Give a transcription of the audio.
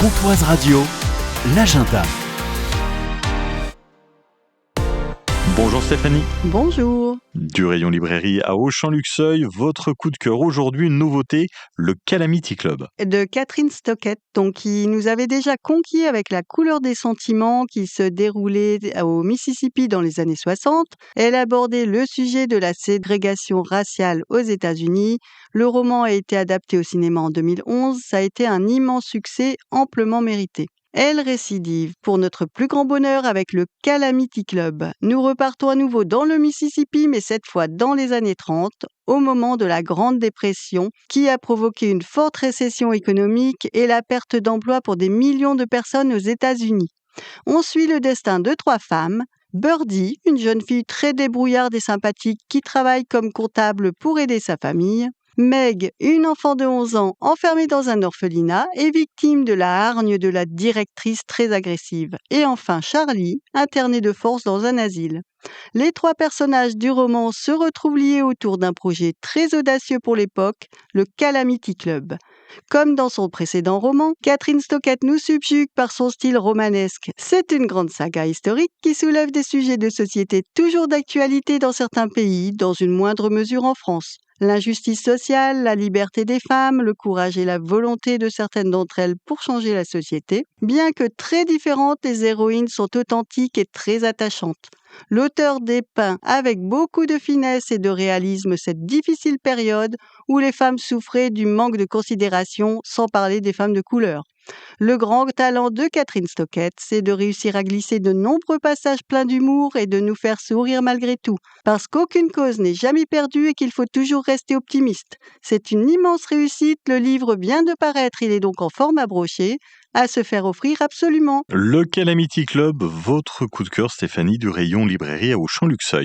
Pontoise Radio, l'agenda. Bonjour Stéphanie. Bonjour. Du rayon librairie à Auchan-Luxeuil, votre coup de cœur aujourd'hui, une nouveauté, le Calamity Club. De Catherine Stockett, qui nous avait déjà conquis avec La couleur des sentiments qui se déroulait au Mississippi dans les années 60. Elle abordait le sujet de la ségrégation raciale aux États-Unis. Le roman a été adapté au cinéma en 2011. Ça a été un immense succès amplement mérité. Elle récidive pour notre plus grand bonheur avec le Calamity Club. Nous repartons à nouveau dans le Mississippi, mais cette fois dans les années 30, au moment de la Grande Dépression, qui a provoqué une forte récession économique et la perte d'emploi pour des millions de personnes aux États-Unis. On suit le destin de 3 femmes. Birdie, une jeune fille très débrouillarde et sympathique qui travaille comme comptable pour aider sa famille. Meg, une enfant de 11 ans enfermée dans un orphelinat et victime de la hargne de la directrice très agressive. Et enfin Charlie, interné de force dans un asile. Les 3 personnages du roman se retrouvent liés autour d'un projet très audacieux pour l'époque, le Calamity Club. Comme dans son précédent roman, Catherine Stockett nous subjugue par son style romanesque. C'est une grande saga historique qui soulève des sujets de société toujours d'actualité dans certains pays, dans une moindre mesure en France. L'injustice sociale, la liberté des femmes, le courage et la volonté de certaines d'entre elles pour changer la société. Bien que très différentes, les héroïnes sont authentiques et très attachantes. L'auteur dépeint avec beaucoup de finesse et de réalisme cette difficile période où les femmes souffraient du manque de considération, sans parler des femmes de couleur. Le grand talent de Catherine Stockett, c'est de réussir à glisser de nombreux passages pleins d'humour et de nous faire sourire malgré tout, parce qu'aucune cause n'est jamais perdue et qu'il faut toujours rester optimiste. C'est une immense réussite, le livre vient de paraître, il est donc en format broché, à se faire offrir absolument. Le Calamity Club, votre coup de cœur Stéphanie du rayon librairie à Auchan-Luxeuil.